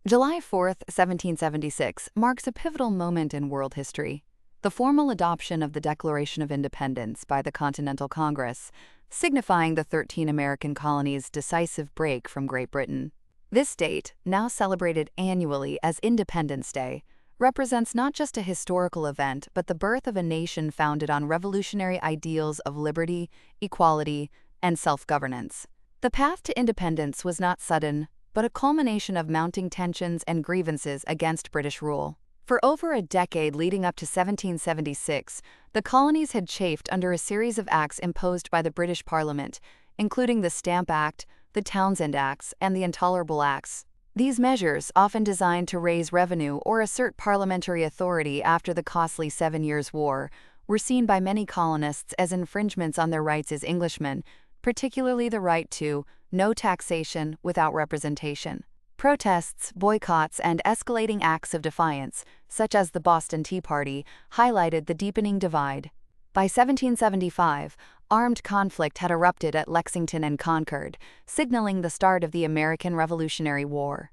July 4, 1776, marks a pivotal moment in world history. The formal adoption of the Declaration of Independence by the Continental Congress, signifying the 13 American colonies' decisive break from Great Britain. This date, now celebrated annually as Independence Day, represents not just a historical event but the birth of a nation founded on revolutionary ideals of liberty, equality, and self-governance. The path to independence was not sudden, but a culmination of mounting tensions and grievances against British rule. For over a decade leading up to 1776, the colonies had chafed under a series of acts imposed by the British Parliament, including the Stamp Act, the Townshend Acts, and the Intolerable Acts. These measures, often designed to raise revenue or assert parliamentary authority after the costly 7 Years' War, were seen by many colonists as infringements on their rights as Englishmen, particularly the right to no taxation without representation. Protests, boycotts, and escalating acts of defiance, such as the Boston Tea Party, highlighted the deepening divide. By 1775, armed conflict had erupted at Lexington and Concord, signaling the start of the American Revolutionary War.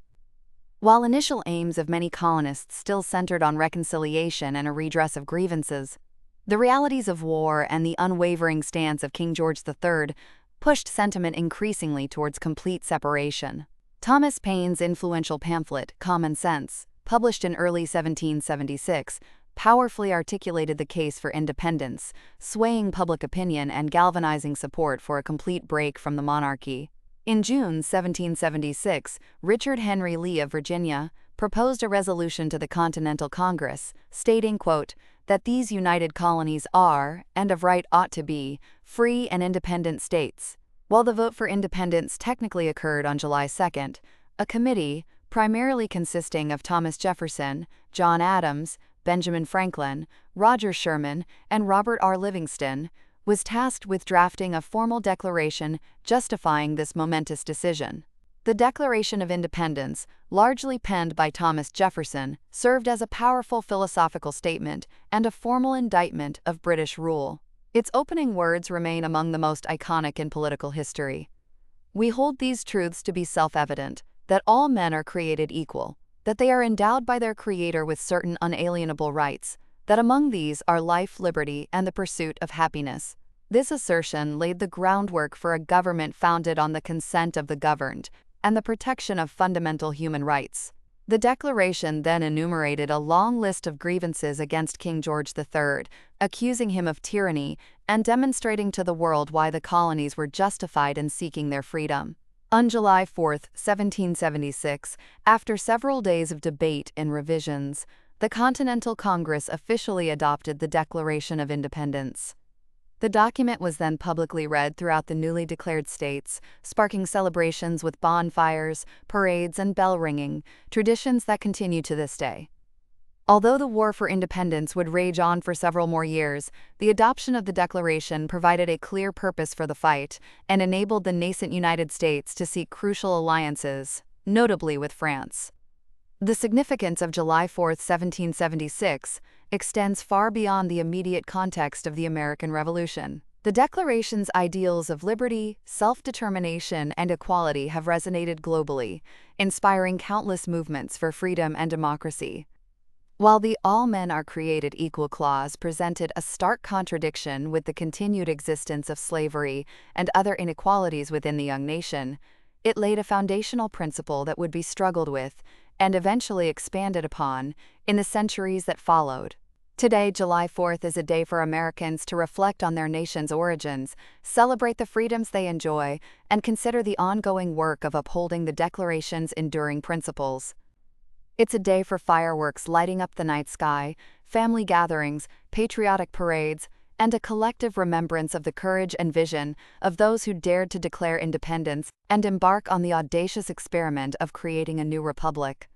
While initial aims of many colonists still centered on reconciliation and a redress of grievances, the realities of war and the unwavering stance of King George III pushed sentiment increasingly towards complete separation. Thomas Paine's influential pamphlet, Common Sense, published in early 1776, powerfully articulated the case for independence, swaying public opinion and galvanizing support for a complete break from the monarchy. In June 1776, Richard Henry Lee of Virginia proposed a resolution to the Continental Congress, stating, quote, that these united colonies are, and of right ought to be, free and independent states. While the vote for independence technically occurred on July 2nd, a committee, primarily consisting of Thomas Jefferson, John Adams, Benjamin Franklin, Roger Sherman, and Robert R. Livingston, was tasked with drafting a formal declaration justifying this momentous decision. The Declaration of Independence, largely penned by Thomas Jefferson, served as a powerful philosophical statement and a formal indictment of British rule. Its opening words remain among the most iconic in political history. We hold these truths to be self-evident, that all men are created equal, that they are endowed by their Creator with certain unalienable rights, that among these are life, liberty, and the pursuit of happiness. This assertion laid the groundwork for a government founded on the consent of the governed and the protection of fundamental human rights. The Declaration then enumerated a long list of grievances against King George III, accusing him of tyranny and demonstrating to the world why the colonies were justified in seeking their freedom. On July 4, 1776, after several days of debate and revisions, the Continental Congress officially adopted the Declaration of Independence. The document was then publicly read throughout the newly declared states, sparking celebrations with bonfires, parades, and bell ringing, traditions that continue to this day. Although the war for independence would rage on for several more years, the adoption of the Declaration provided a clear purpose for the fight and enabled the nascent United States to seek crucial alliances, notably with France. The significance of July 4, 1776, extends far beyond the immediate context of the American Revolution. The Declaration's ideals of liberty, self-determination, and equality have resonated globally, inspiring countless movements for freedom and democracy. While the all men are created equal clause presented a stark contradiction with the continued existence of slavery and other inequalities within the young nation, it laid a foundational principle that would be struggled with and eventually expanded upon in the centuries that followed. Today, July 4th is a day for Americans to reflect on their nation's origins, celebrate the freedoms they enjoy, and consider the ongoing work of upholding the Declaration's enduring principles. It's a day for fireworks lighting up the night sky, family gatherings, patriotic parades, and a collective remembrance of the courage and vision of those who dared to declare independence and embark on the audacious experiment of creating a new republic.